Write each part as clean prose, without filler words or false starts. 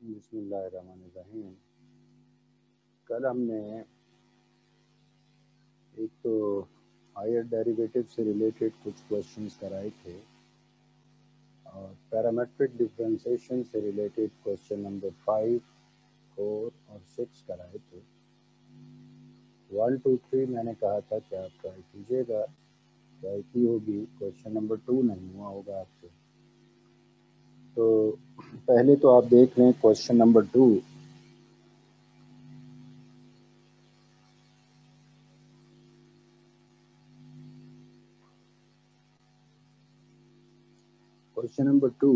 बिस्मिल्लाहिर्रहमानिर्रहीम। कल हमने एक तो हायर डेरिवेटिव से रिलेटेड कुछ क्वेश्चंस कराए थे और पैरामेट्रिक डिफरेंशिएशन से रिलेटेड क्वेश्चन नंबर 5, 4 और 6 कराए थे। 1, 2, 3 मैंने कहा था कि आप ट्राई कीजिएगा, ट्राई की होगी। क्वेश्चन नंबर 2 नहीं हुआ होगा आपसे। तो पहले तो आप देख रहे हैं क्वेश्चन नंबर 2। क्वेश्चन नंबर 2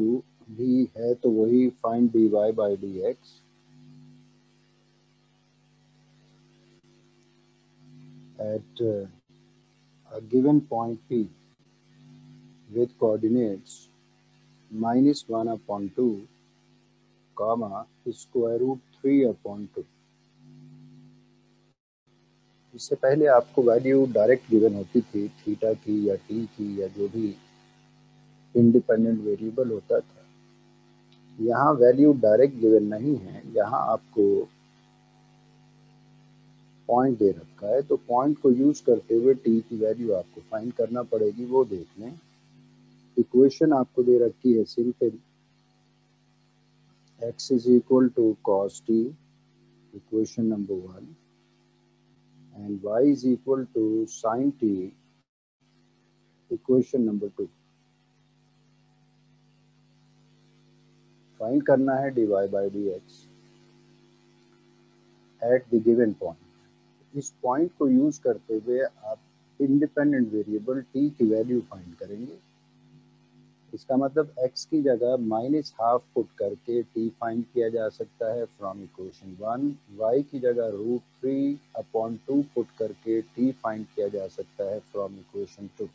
भी है तो वही find dy by dx at a given point P with coordinates -1/2, square root 3/2। इससे पहले आपको वैल्यू डायरेक्ट गिवन होती थी थीटा की या टी की या जो भी इंडिपेंडेंट वेरिएबल होता था। यहाँ वैल्यू डायरेक्ट गिवन नहीं है, यहाँ आपको पॉइंट दे रखा है, तो पॉइंट को यूज करते हुए टी की वैल्यू आपको फाइंड करना पड़ेगी। वो देख लें। इक्वेशन आपको दे रखी है simple, x is equal to cos t, equation number 1, and y is equal to sin t, equation number 2। Find करना है dy by dx at the given point. इस पॉइंट को यूज करते हुए आप इंडिपेंडेंट वेरिएबल t की value find करेंगे। इसका मतलब x की जगह -12 पुट करके t फाइंड किया जा सकता है फ्रॉम इक्वेशन 1, y की जगह √3/2 पुट करके t फाइंड किया जा सकता है फ्रॉम इक्वेशन 2।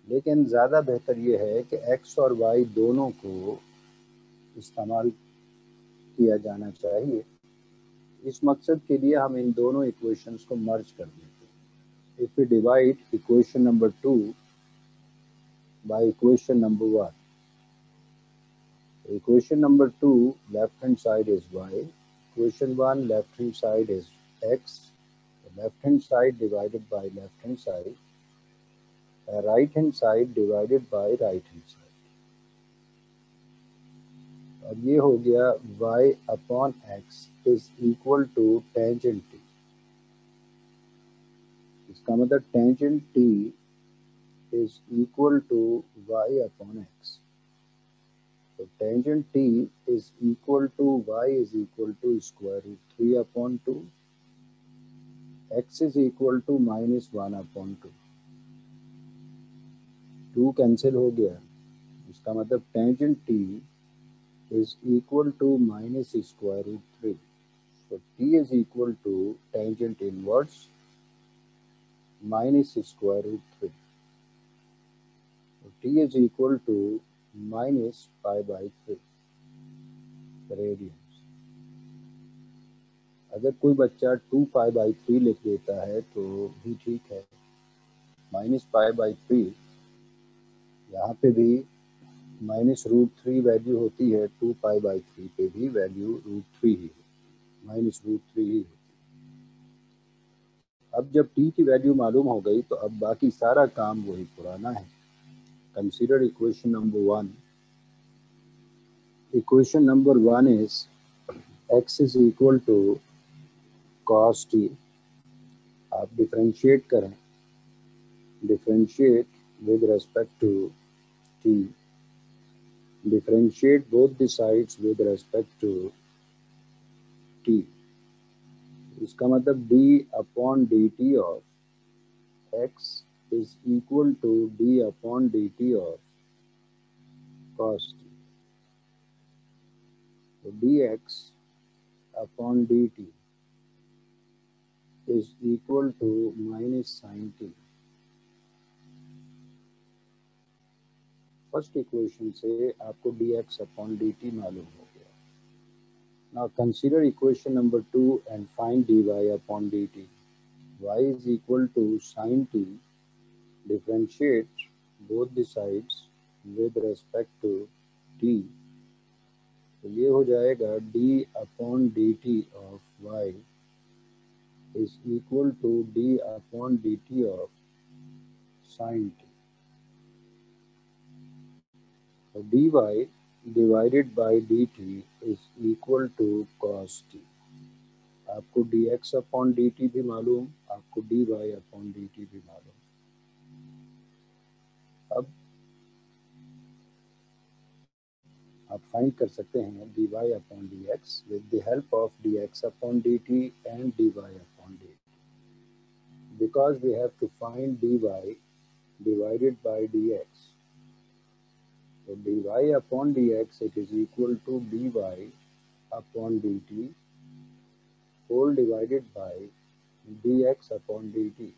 लेकिन ज़्यादा बेहतर ये है कि x और y दोनों को इस्तेमाल किया जाना चाहिए। इस मकसद के लिए हम इन दोनों इक्वेशंस को मर्ज कर देते हैं। If we divide equation number 2 by equation number 1, equation number 2 left hand side is y, equation 1 left hand side is x, the left hand side divided by left hand side, right hand side divided by right hand side। अब ये हो गया y upon x is equal to tangent t। इसका मतलब tangent t is equal to y upon x। So tangent t is equal to y is equal to square root 3/2, x is equal to -1/2। 2 cancel हो गया। इसका मतलब tangent t is equal to -square root 3। So t is equal to tangent inverse -square root 3। So t is equal to -π/3 radians. अगर कोई बच्चा 2π/3 लिख देता है तो भी ठीक है। -π/3 यहाँ पे भी -√3 वैल्यू होती है, 2π/3 पे भी वैल्यू √3 ही -√3 ही होती है। अब जब t की वैल्यू मालूम हो गई तो अब बाकी सारा काम वही पुराना है। Consider equation number 1। Equation number 1 is x is equal to cos t। आप डिफरेंशिएट करें, differentiate with respect to t, differentiate both the sides with respect to t। इसका मतलब d/dt of x is equal to d/dt of cos t। तो dx/dt is equal to -sin t। First equation से आपको dx/dt मालूम हो गया। Now consider equation number 2 and find dy/dt। y is equal to sin t, differentiate both the sides with respect to t, तो ये हो जाएगा d upon d t of y is equal to d upon dt of sin t. So dy divided by dt is equal to cos t. आपको dx upon dt भी मालूम, आपको dy upon dt भी मालूम। अब आप find कर सकते हैं dy upon dx with the help of dx upon dt and dy upon dt. Because we have to find dy divided by dx. So dy upon dx, it is equal to dy upon dt whole divided by dx upon dt.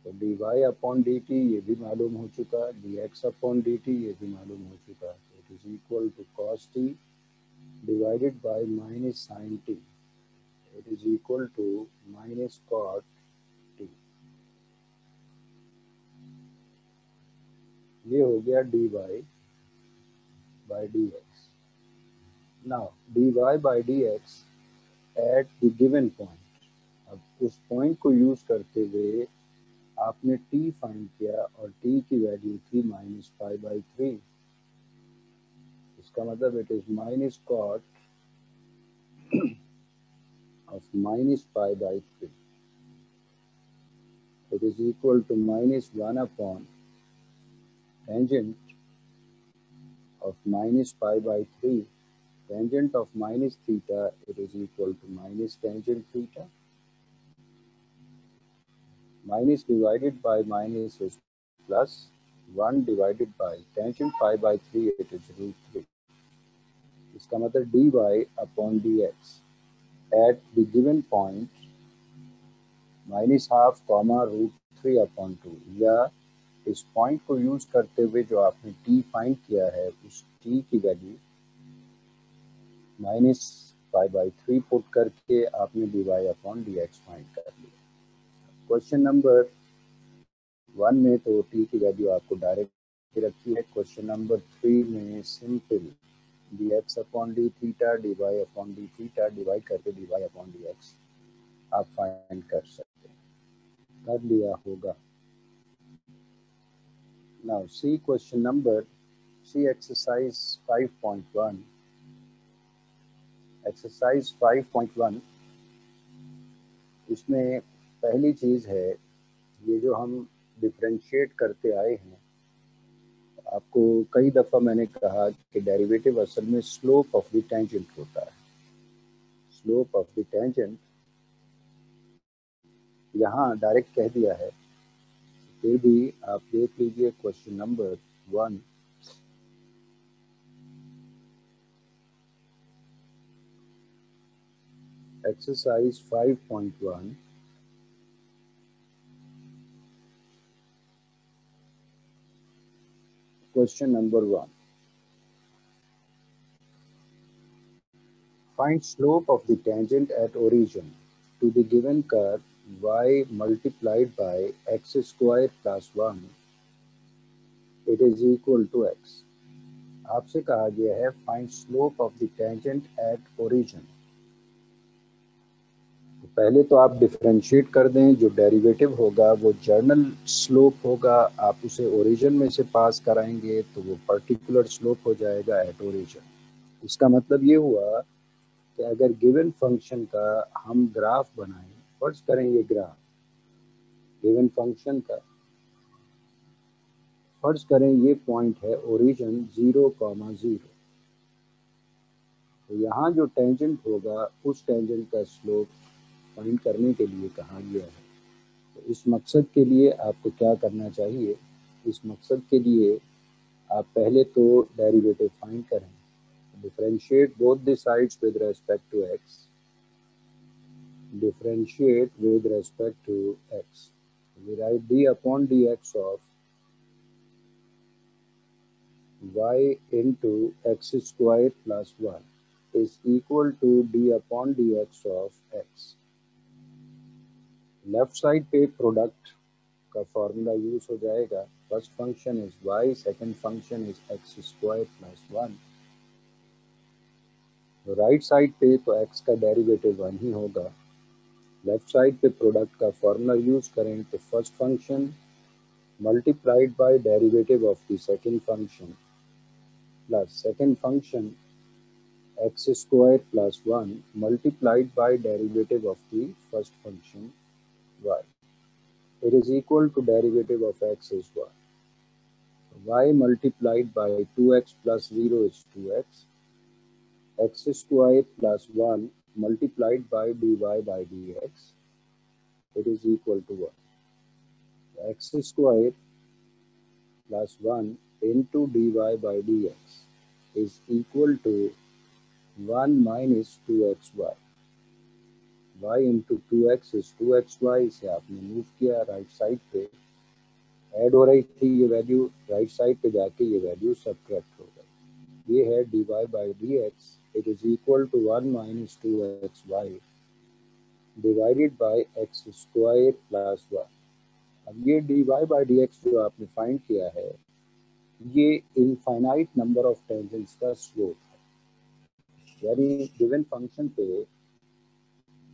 तो dy upon dt ये भी मालूम हो चुका, dx upon dt ये भी मालूम हो चुका। तो it is equal to cos t divided by minus sin t. It is equal to minus cot t. ये हो गया dy by dx. Now dy by dx at the given point. अब उस पॉइंट को यूज करते हुए आपने t find किया और t की वैल्यू थी -π/3। इसका मतलब it is minus cot of -π/3। It is equal to -1 upon tangent of -π/3। Tangent of minus theta, it is equal to minus tangent theta. Minus divided by minus is plus, 1 divided by tangent π/3, it is √3. इसका मतलब dy upon dx at the given point -½ √3 upon 2, या इस point को use करते हुए जो आपने t find किया है उस t की वैल्यू -π/3 पुट करके आपने dy अपॉन dx फाइंड कर लिया। क्वेश्चन नंबर 1 में तो t की वैल्यू आपको डायरेक्ट रखी है। क्वेश्चन नंबर 3 में simple dx upon d theta dy upon d theta divide करके dy अपॉन dx आप फाइंड कर सकते हैं, कर लिया होगा। Now see question number see exercise 5.1। Exercise 5.1 इसमें पहली चीज़ है ये जो हम डिफरेंशिएट करते आए हैं। आपको कई दफ़ा मैंने कहा कि डेरिवेटिव असल में स्लोप ऑफ द टेंजेंट होता है। स्लोप ऑफ द टेंजेंट यहाँ डायरेक्ट कह दिया है, फिर भी आप देख लीजिए question number 1। Exercise 5.1 question number 1। Find slope of the tangent at origin to the given curve y multiplied by x square plus 1, it is equal to x. आपसे कहा गया है find slope of the tangent at origin। तो पहले तो आप differentiate कर दें, जो डेरिवेटिव होगा वो जर्नल स्लोप होगा, आप उसे ओरिजिन में से पास कराएंगे तो वो पर्टिकुलर स्लोप हो जाएगा एट ओरिजिन। इसका मतलब ये हुआ कि अगर गिवन फंक्शन का हम ग्राफ बनाएं, फर्ज करें ये ग्राफ गिवन फंक्शन का, फर्ज करें ये पॉइंट है ओरिजिन 0,0। तो यहाँ जो टेंजेंट होगा उस टेंजेंट का स्लोप फाइंड करने के लिए कहा गया है। तो इस मकसद के लिए आपको क्या करना चाहिए, इस मकसद के लिए आप पहले तो डेरिवेटिव फाइंड करें। Differentiate both the sides with respect to x। differentiate with respect to x. We write d upon dx of y into x square plus 1 is equal to d upon dx of x. Left side पे product का formula use हो जाएगा। First function is y, second function is x square plus 1। तो right side पे तो x का derivative 1 ही होगा। Left side पे प्रोडक्ट का फॉर्मूला यूज करें तो first function multiplied by derivative of the second function plus second function x square plus 1 multiplied by derivative of the first function y. It is equal to derivative of x is y. Y multiplied by 2x plus 0 is 2x. X square plus 1 multiplied by dy by dx. It is equal to 1. X square plus 1 into dy by dx is equal to 1 minus 2xy. y into 2x is 2xy। इसे आपने move किया right side पे, add हो रही थी ये value, right side पे जाके ये वैल्यू सब्ट्रैक्ट हो गई। ये है dy by dx, it is equal to 1 minus 2xy divided by x square plus 1। अब ये dy बाई dx जो आपने फाइंड किया है, ये इनफाइनाइट नंबर ऑफ टेंजेंट्स का स्लोप है। यानी गिवन फंक्शन पे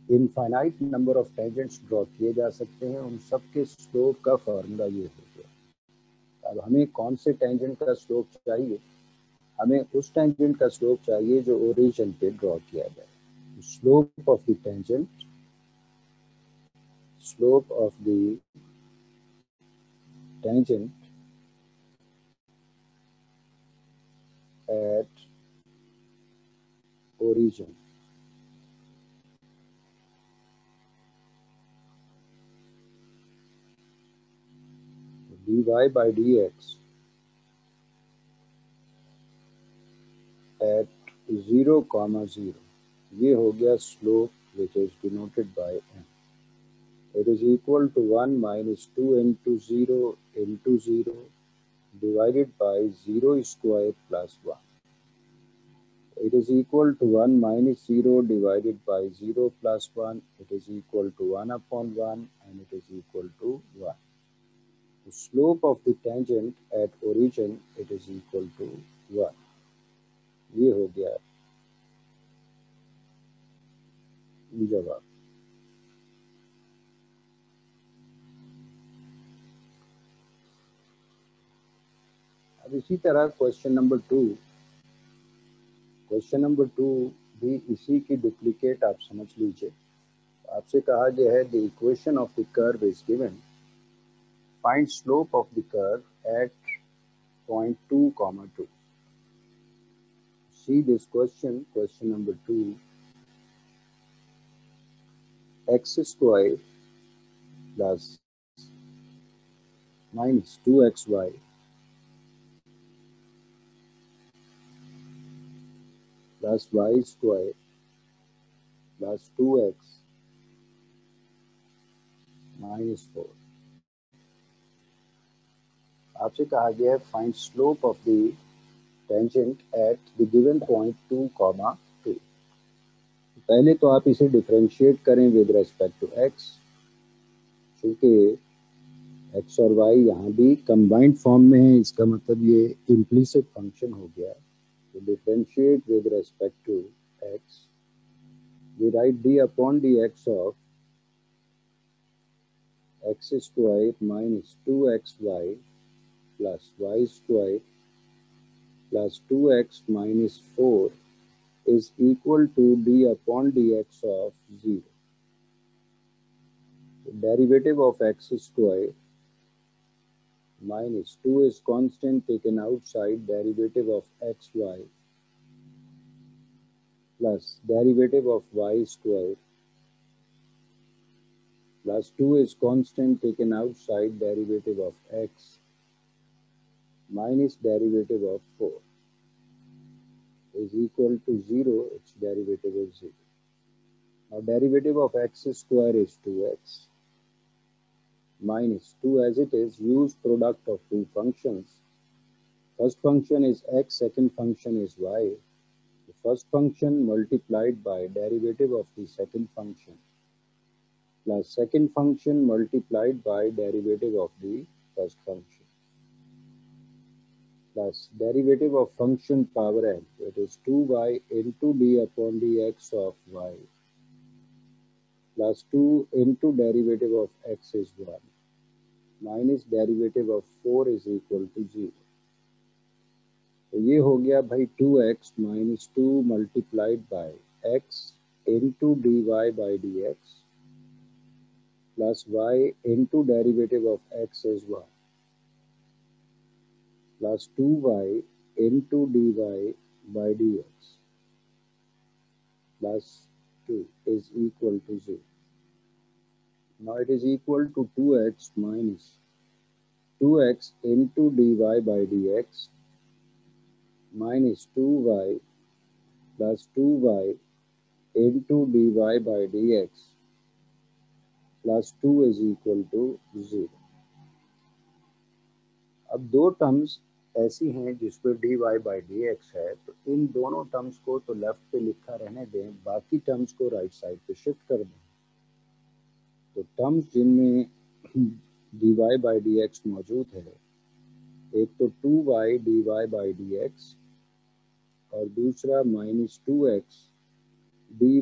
infinite number of tangents draw किए जा सकते हैं, उन सब के स्लोप का फॉर्मूला ये हो गया। अब हमें कौन से टेंजेंट का स्लोप चाहिए? हमें उस टेंजेंट का स्लोप चाहिए जो ओरिजिन पे ड्रॉ किया जाए। Slope of the tangent, slope of the tangent at origin dy by dx at 0, 0, ये हो गया slope which is denoted by m। It is equal to 1 minus 2 into 0 divided by 0 square plus 1. It is equal to 1 minus 0 divided by 0 plus 1. It is equal to 1 upon 1 and it is equal to 1. The slope of the tangent at origin, it is equal to 1. ये हो गया जवाब। अब इसी तरह question number 2, question number 2 भी इसी की डुप्लीकेट आप समझ लीजिए। आपसे कहा गया है the equation of the curve is given, find slope of the curve at point 2, 2। See this question, question number 2. X square plus minus 2xy plus y square plus 2x minus 4. आपसे कहा गया है find slope of the tangent at the given point 2, 2। पहले तो आप इसे differentiate करें with respect to x, क्योंकि x और y यहाँ भी कंबाइंड फॉर्म में है, इसका मतलब ये इम्प्लिसिट फंक्शन हो गया। तो differentiate with respect to x, we write d upon dx of x square minus 2xy plus y square plus 2x minus 4 is equal to d upon dx of 0. The derivative of x square minus 2 is constant taken outside, derivative of xy plus derivative of y square plus 2 is constant taken outside, derivative of x minus derivative of 4 is equal to 0, its derivative is 0. Now derivative of x square is 2x minus 2 as it is, use product of two functions. First function is x, second function is y. The first function multiplied by derivative of the second function plus second function multiplied by derivative of the first function plus derivative of function power n, it is 2y into d upon dx of y plus 2 into derivative of x is 1 minus derivative of 4 is equal to 0. तो ये हो गया भाई 2x minus 2 multiplied by x into dy by dx plus y into derivative of x is 1 plus 2y into dy by dx plus 2 is equal to 0. Now it is equal to 2x minus 2x into dy by dx minus 2y plus 2y into dy by dx plus 2 is equal to 0. अब दो terms ऐसी हैं जिसपे dy by dx है, तो इन दोनों terms को तो लेफ्ट पे लिखा रहने दें, बाकी टर्म्स को राइट साइड पे शिफ्ट कर दें। तो टर्म्स जिनमें dy by dx मौजूद है, एक तो 2y dy by dx और दूसरा minus 2x dy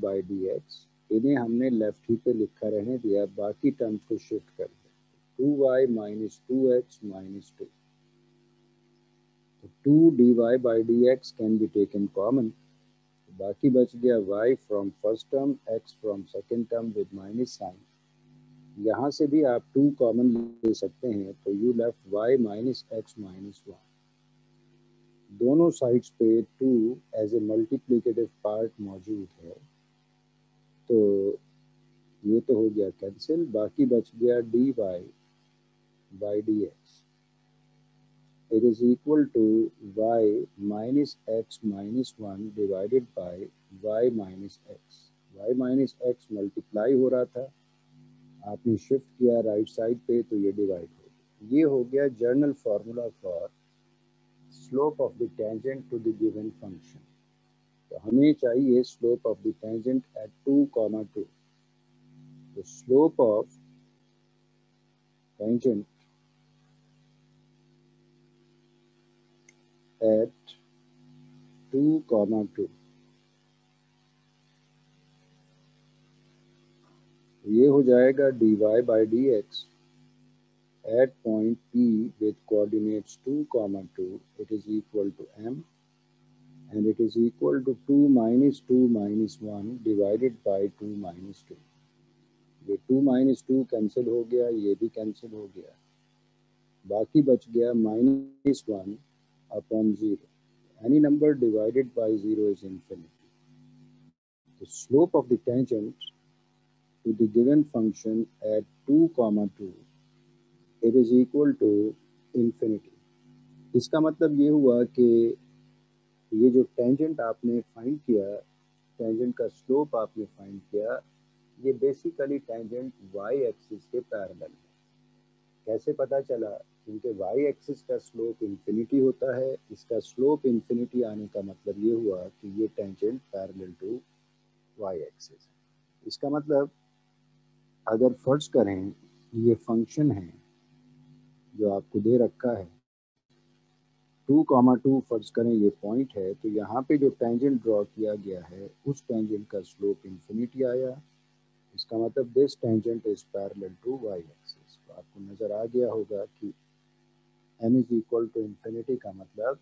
by dx, इन्हें हमने लेफ्ट ही पे लिखा रहने दिया, बाकी टर्म्स को शिफ्ट कर दिया। 2y minus 2x minus 2. तो 2 dy by dx can be taken common. बाकी बच गया y from first term, x from second term with minus sign. यहाँ से भी आप 2 कॉमन ले सकते हैं, तो you left y minus x minus 1. दोनों साइड्स पे 2 एज ए मल्टीप्लिकेटिव पार्ट मौजूद है, तो ये तो हो गया कैंसिल, बाकी बच गया dy by dx. It is equal to y minus x minus 1 divided by y minus x. y minus x multiply हो रहा था, आपने शिफ्ट किया राइट साइड पे, तो ये डिवाइड हो गया। ये हो गया general formula for slope of the tangent to the given function. तो हमें चाहिए slope of the tangent at 2, 2। तो स्लोप ऑफ टेंजेंट at 2, 2, ये हो जाएगा dy by dx at point P with coordinates 2, 2, it is equal to m and it is equal to 2 minus 2 minus 1 divided by 2 minus 2. ये 2 minus 2 cancel हो गया, ये भी cancel हो गया, बाकी बच गया minus 1 upon 0. Any number divided by 0 is infinity. The slope of the tangent to the given function at 2, 2, it is equal to infinity. इसका मतलब ये हुआ कि ये जो टेंजेंट आपने फाइंड किया, टेंजेंट का स्लोप आपने फाइंड किया, ये बेसिकली टेंजेंट y एक्सिस के पैरेलल है। कैसे पता चला? क्योंकि y एक्सिस का स्लोप इन्फिनिटी होता है। इसका स्लोप इन्फिनिटी आने का मतलब ये हुआ कि ये tangent parallel to y axis है। इसका मतलब अगर फर्ज करें ये फंक्शन है जो आपको दे रखा है 2, 2 फर्ज करें ये पॉइंट है, तो यहाँ पे जो टेंजेंट ड्रॉ किया गया है उस टेंजेंट का स्लोप इन्फिनिटी आया। इसका मतलब this tangent is parallel to y axis. तो आपको नजर आ गया होगा कि m is equal to infinity का मतलब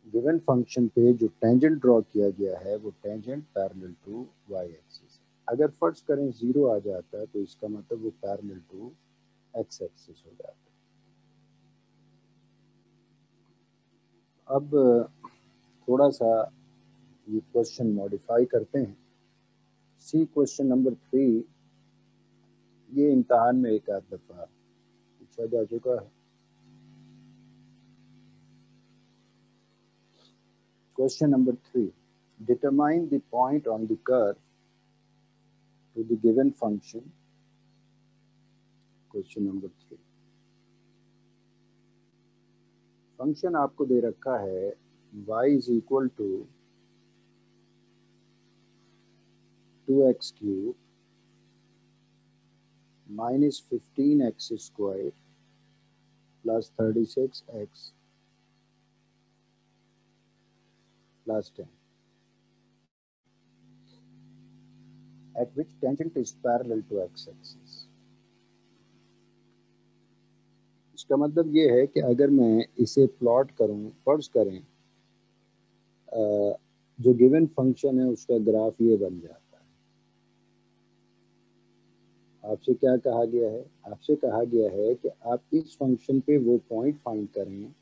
गिवन फंक्शन पे जो टेंजेंट ड्रॉ किया गया है वो tangent parallel to y axis है। अगर फर्ज करें 0 आ जाता है तो इसका मतलब वो पैरेलल टू x एक्सिस हो जाता है। अब थोड़ा सा ये क्वेश्चन मॉडिफाई करते हैं। सी क्वेश्चन नंबर 3, ये इम्तहान में एक आध दफ़ा पूछा जा चुका है। Question number 3, determine the point on the curve to the given function. Question number 3, function आपको दे रखा है y is equal to 2x cube minus 15x square plus 36x plus 10, at which tangent is parallel to x-axis. इसका मतलब ये है कि अगर मैं इसे प्लॉट करूं, फर्ज करें जो गिवन फंक्शन है उसका ग्राफ ये बन जाता है। आपसे क्या कहा गया है? आपसे कहा गया है कि आप इस फंक्शन पे वो पॉइंट फाइंड करें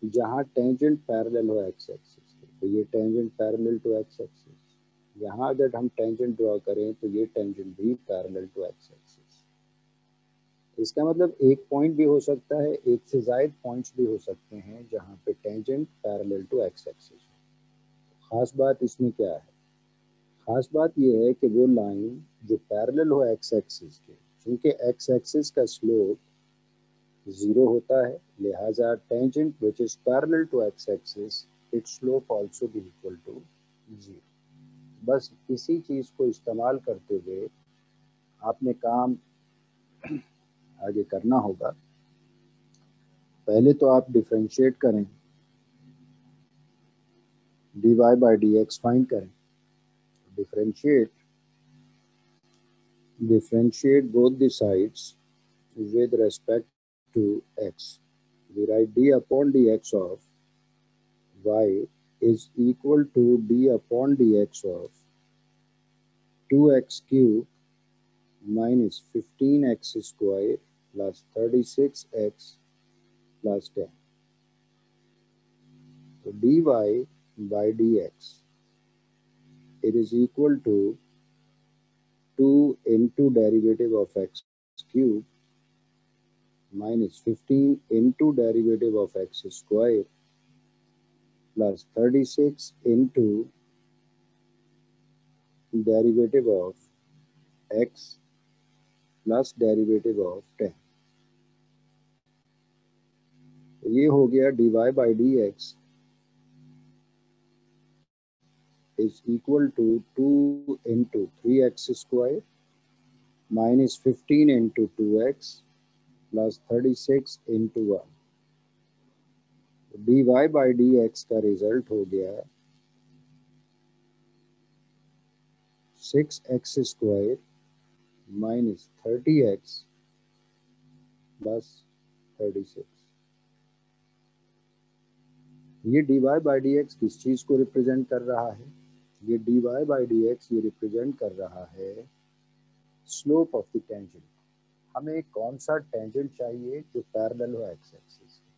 जहां टेंजेंट पैरेलल हो एक्स एक्सिस के। तो ये tangent parallel to x axis, यहाँ अगर हम टेंजेंट ड्रॉ करें तो ये टेंजेंट भी पैरेलल टू एक्स एक्सिस। इसका मतलब एक पॉइंट भी हो सकता है, एक से ज्यादा पॉइंट्स भी हो सकते हैं जहां पे tangent parallel to x axis. खास बात इसमें क्या है? खास बात यह है कि वो लाइन जो पैरेलल हो एक्स एक्सिस के, क्योंकि एक्स एक्सिस का स्लोप 0 होता है, लिहाजा tangent which is parallel to x axis its slope also be equal to 0। बस इसी चीज को इस्तेमाल करते हुए आपने काम आगे करना होगा। पहले तो आप डिफरेंशिएट करें, dy by dx फाइंड करें। differentiate both the sides with respect to x. We write d upon dx of y is equal to d upon dx of 2x cube minus 15x square plus 36x plus 10. So dy by dx, it is equal to 2 into derivative of x cube minus 15 into derivative of x square plus 36 into derivative of x plus derivative of 10। ये हो गया dy by dx is equal to 2 into 3x square minus 15 into 2x plus 36 into 1। dy by dx का result हो गया 6x square minus 30x plus 36। ये dy by dx किस चीज को रिप्रेजेंट कर रहा है? ये dy by dx ये रिप्रेजेंट कर रहा है स्लोप ऑफ द टेंजेंट। हमें कौन सा टेंजेंट चाहिए जो पैरेलल हो एक्स एक्सिस के।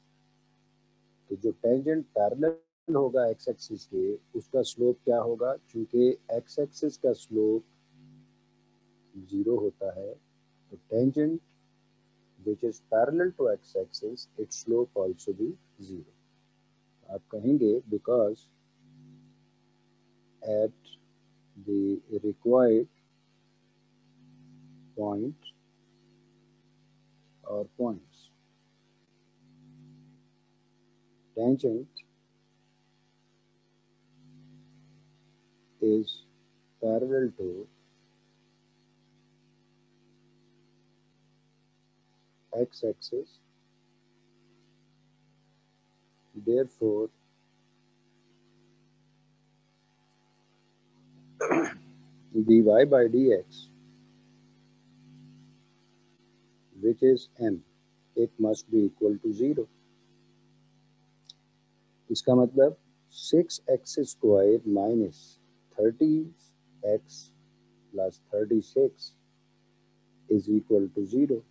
तो जो टेंजेंट पैरेलल होगा एक्स एक्सिस के उसका स्लोप क्या होगा? क्योंकि एक्स एक्सिस का स्लोप 0 होता है, तो tangent which is parallel to x axis its slope also be 0। आप कहेंगे because at the required point or points tangent is parallel to x axis, therefore dy by dx which is m, it must be equal to 0। इसका मतलब 6x square minus 30x plus 36 is equal to 0।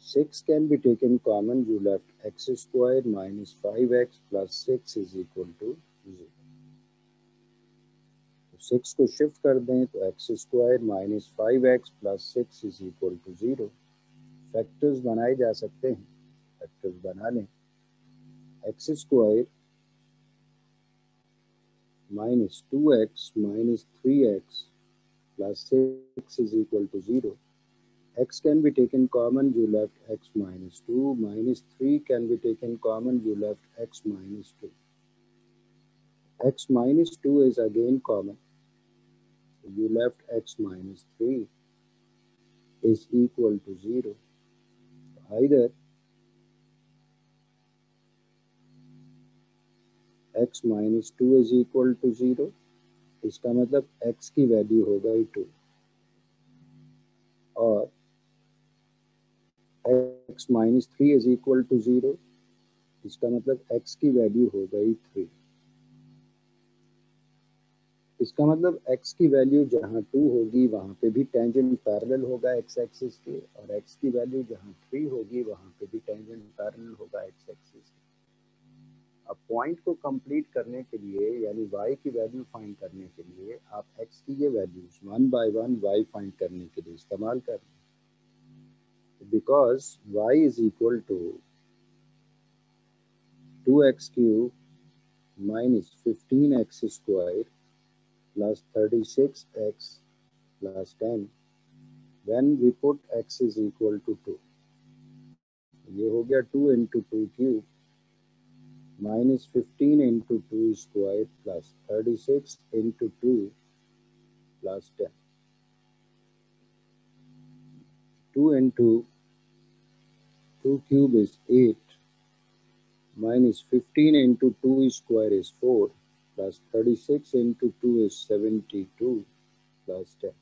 6 can be taken common, you left x square minus 5x plus 6 is equal to 0। 6 को shift कर दें तो x square minus 5x plus 6 is equal to 0। Factors बनाए जा सकते हैं, factors बना लें। x square minus 2x minus 3x plus 6 is equal to 0। x can be taken common, you left x minus 2, minus 3 can be taken common, you left x minus 2। x minus 2 is again common, you left x minus 3। is equal to 0. Either x minus 2 is equal to 0, इसका मतलब x की value हो गई 2, और x minus 3 is equal to 0, इसका मतलब x की value हो गई 3। इसका मतलब x की वैल्यू जहाँ 2 होगी वहाँ पे भी टेंजेंट पैरेलल होगा x एक्सिस के, और x की वैल्यू जहाँ 3 होगी वहाँ पे भी टेंजेंट पैरेलल होगा x एक्सिस के। अब पॉइंट को कंप्लीट करने के लिए यानी y की वैल्यू फाइंड करने के लिए आप x की ये वैल्यूज 1 by 1 y फाइंड करने के लिए इस्तेमाल कर रहे हैं। Because y is equal to 2x cube minus 15x square plus 36x plus 10 when we put x is equal to 2। ये हो गया 2 into 2 cube minus 15 into 2 square plus 36 into 2 plus 10। 2 into 2 cube is 8 minus 15 into 2 square is 4 plus 36 into 2 is 72 plus 10।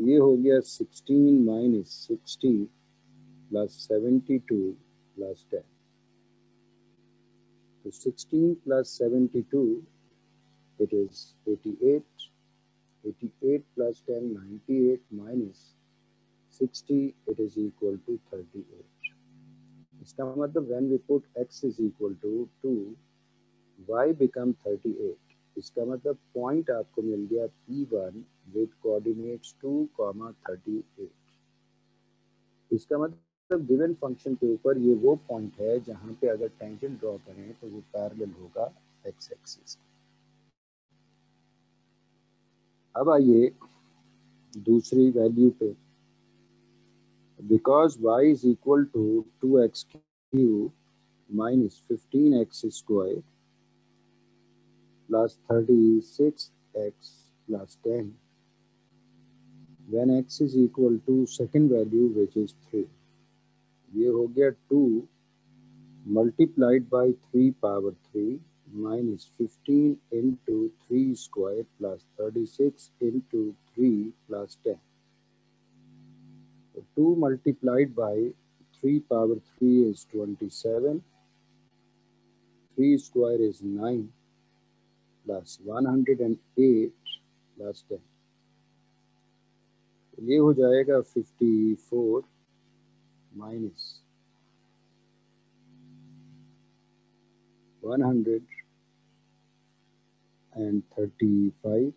ये हो गया 16 minus 60 plus 72 plus 10। तो 16 plus 72 it is 88, 88 plus 10 98 minus 60 it is equal to 38। इसका मतलब when we put x is equal to 2 y become 38। इसका मतलब point आपको मिल गया P1 with coordinates 2, 38। इसका मतलब गिवन फंक्शन के ऊपर ये वो पॉइंट है जहां पे अगर टेंजेंट ड्रॉ करें तो वो पैरेलल होगा x एक्सिस। अब आइए दूसरी वैल्यू पे। Because y is equal to 2x cube minus 15x square plus 36x plus 10 when x is equal to second value which is 3। ये हो गया 2 multiplied by 3 power 3 minus 15 into 3 square plus 36 into 3 plus 10। 2 multiplied by 3 power 3 is 27, 3 square is 9 plus 108 plus 10। ये हो जाएगा 54 minus 135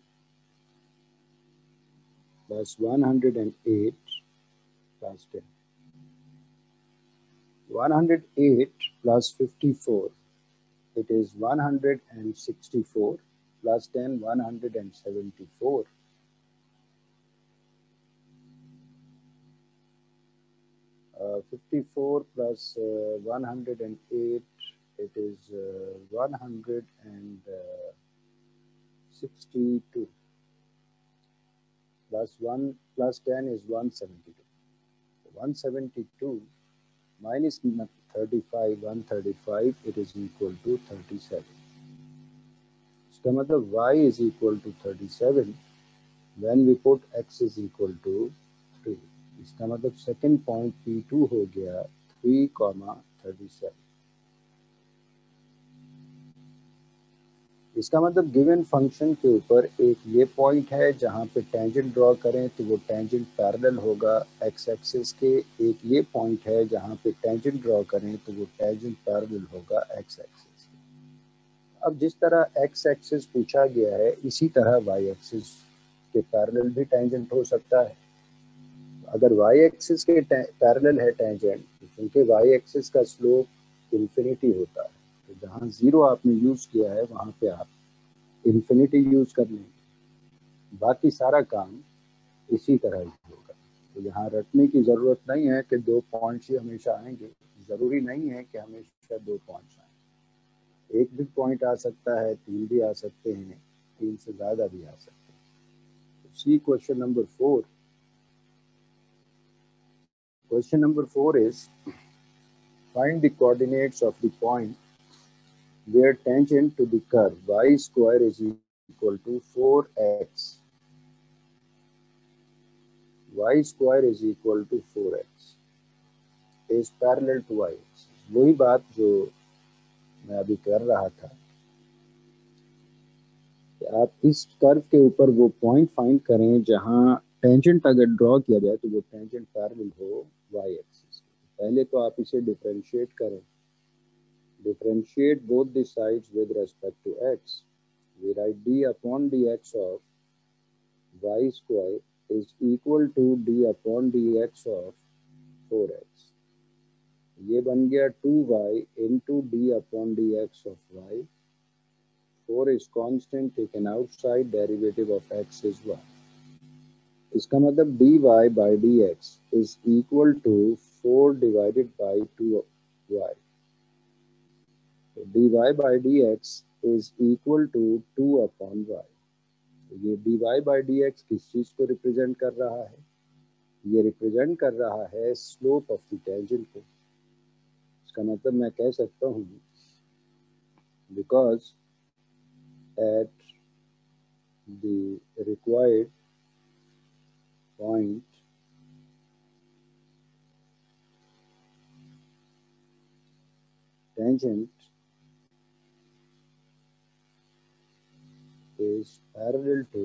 plus 108 plus 10। 108 plus 54 it is 164 plus 10 174। 54 plus 108 it is 162 plus 1 plus 10 is 172। 172 minus 35 135 it is equal to 37। इसका मतलब y is equal to 37 when we put x is equal to 3। इसका मतलब second point P2 हो गया 3,37। इसका मतलब given function के ऊपर एक ये पॉइंट है जहाँ पे टेंजेंट ड्रॉ करें तो वो टेंजेंट पैरेलल होगा x एक्सिस के, एक ये पॉइंट है जहाँ पे टेंजेंट ड्रॉ करें तो वो टेंजेंट पैरेलल होगा x एक्सिस के। अब जिस तरह x एक्सिस पूछा गया है इसी तरह y एक्सिस के पैरेलल भी टेंजेंट हो सकता है। अगर y एक्सिस के पैरेलल है टेंजेंट क्योंकि y एक्सिस का स्लोप इन्फिनिटी होता है, तो जहाँ 0 आपने यूज किया है वहाँ पे आप इन्फिनिटी यूज कर लेंगे, बाकी सारा काम इसी तरह ही होगा। तो यहाँ रटने की ज़रूरत नहीं है कि 2 पॉइंट्स ही हमेशा आएंगे, ज़रूरी नहीं है कि हमेशा 2 पॉइंट्स आएंगे, एक भी पॉइंट आ सकता है, 3 भी आ सकते हैं, 3 से ज़्यादा भी आ सकते हैं। सी question number 4 Question number 4 is find the coordinates of the point where tangent to the curve y square is equal to 4x. Y square is equal to 4x is parallel to y. वही बात जो मैं अभी कर रहा था, आप इस कर्व के ऊपर वो पॉइंट फाइंड करें जहां टेंजेंट अगर ड्रॉ किया जाए तो वो टेंजेंट पैरेलल हो वाई एक्सिस। पहले तो आप इसे डिफरेंशिएट करें, differentiate both the sides with respect to x. We write d upon d x of y square is equal to d upon d x of 4x। ये बन गया 2y into d upon d x of y. 4 is constant, taken outside, derivative of x is 1. इसका मतलब dy by dx is equal to 4 divided by 2y. So dy by dx is equal to 2 upon y. तो ये dy by dx किस चीज को represent कर रहा है? ये रिप्रेजेंट कर रहा है स्लोप ऑफ द टेंजेंट को। इसका मतलब मैं कह सकता हूँ because at the required point tangent is parallel to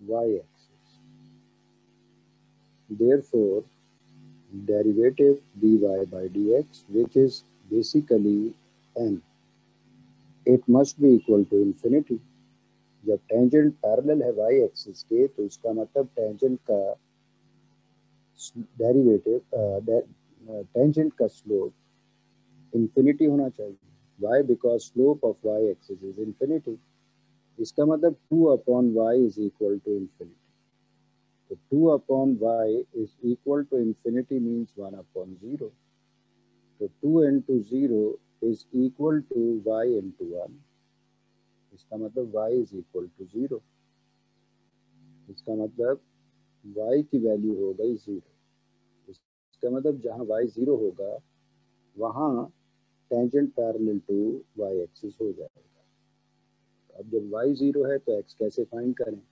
y-axis. Therefore, derivative dy by dx, which is basically n, it must be equal to infinity. जब टेंजेंट पैरेलल है y axis के तो इसका मतलब टेंजेंट का डेरिवेटिव टेंजेंट का slope infinity होना चाहिए। why? Because slope of y axis is infinity. इसका मतलब 2 upon y is equal to infinity. So 2 upon y is equal to infinity means 1 upon 0. So 2 into 0 is equal to y into 1. इसका मतलब y is equal to 0. इसका मतलब y की value हो गई 0। इसका मतलब जहाँ y 0 होगा वहाँ tangent parallel to y axis हो जाएगा। अब जब y 0 है तो x कैसे फाइंड करें?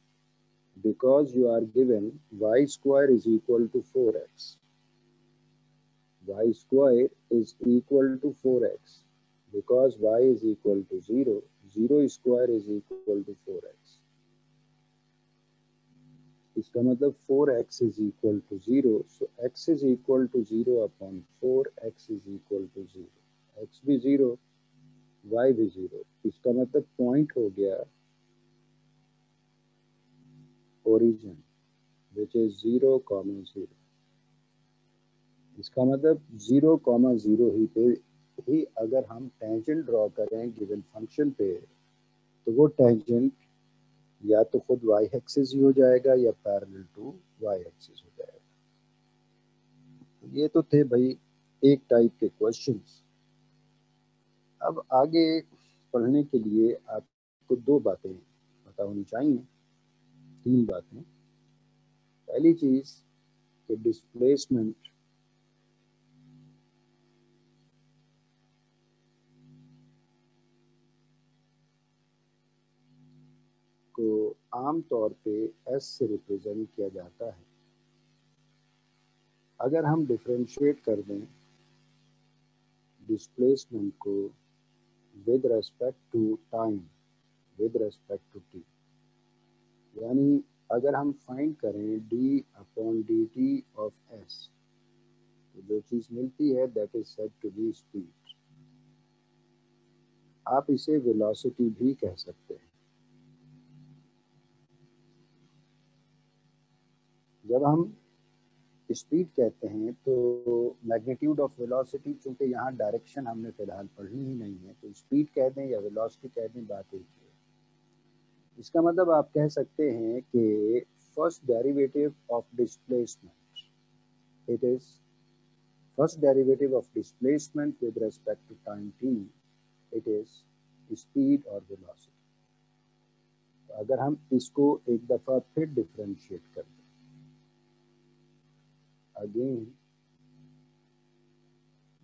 Because you are given y square is equal to 4x. Y square is equal to 4x. Because y is equal to 0, 0 square is equal to 4x. इसका मतलब 4x is equal to 0. So x is equal to 0 upon 4, x is equal to 0. x भी 0, y भी 0. इसका मतलब point हो गया origin, which is 0, 0. इसका मतलब 0, 0 ही पे ही अगर हम टेंजेंट ड्रॉ करें गिवन फंक्शन पे तो वो टेंजेंट या तो खुद y एक्सिस ही हो जाएगा या पैरेलल टू y एक्सिस हो जाएगा। ये तो थे भाई एक टाइप के क्वेश्चंस। अब आगे पढ़ने के लिए आपको दो बातें पता होनी चाहिए, तीन बातें। पहली चीज कि डिस्प्लेसमेंट को आम तौर पे s से रिप्रेजेंट किया जाता है। अगर हम डिफरेंशिएट कर दें डिस्प्लेसमेंट को with respect to time, with respect to t, यानी अगर हम फाइंड करें d upon dt of s तो जो चीज मिलती है that is said to be speed. आप इसे वेलोसिटी भी कह सकते हैं। जब हम स्पीड कहते हैं तो मैग्नीट्यूड ऑफ वेलोसिटी, चूंकि यहाँ डायरेक्शन हमने फिलहाल पढ़नी ही नहीं है तो स्पीड कह दें या वेलोसिटी कह दें, बात एक ही है। इसका मतलब आप कह सकते हैं कि first derivative of displacement, it is first derivative of displacement with respect to time t, it is speed और वेलोसिटी। अगर हम इसको एक दफ़ा फिर डिफरेंशिएट कर दें, again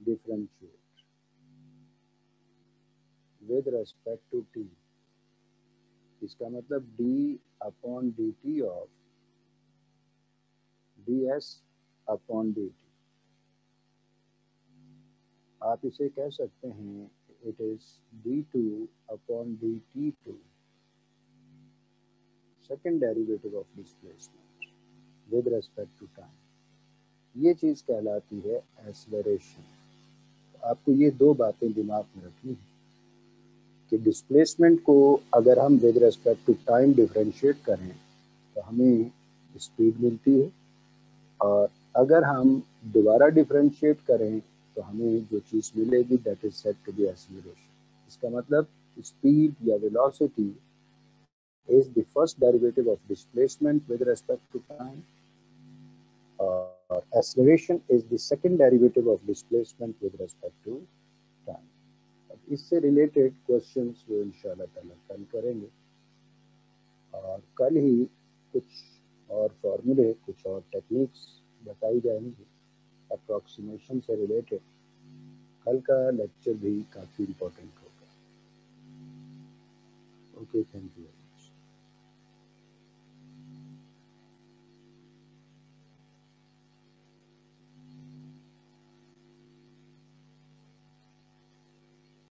differentiate with respect to t, इसका मतलब d upon d t of d s upon d t. आप इसे कह सकते हैं it is d two upon d t two, second derivative of displacement with respect to time. ये चीज़ कहलाती है एक्सेलरेशन। तो आपको ये दो बातें दिमाग में रखनी है कि डिस्प्लेसमेंट को अगर हम with respect to time differentiate करें तो हमें स्पीड मिलती है, और अगर हम दोबारा डिफरेंशिएट करें तो हमें जो चीज़ मिलेगी that is said to be acceleration. इसका मतलब स्पीड या velocity is the first derivative of displacement with respect to time, or acceleration is the second derivative of displacement with respect to time. अब इससे रिलेटेड क्वेश्चंस वो इंशाल्लाह ताला कल करेंगे, और कल ही कुछ और फॉर्मूले, कुछ और टेक्निक्स बताई जाएंगी अप्रॉक्सीमेशन से रिलेटेड। कल का लेक्चर भी काफ़ी इम्पोर्टेंट होगा। Okay, thank you.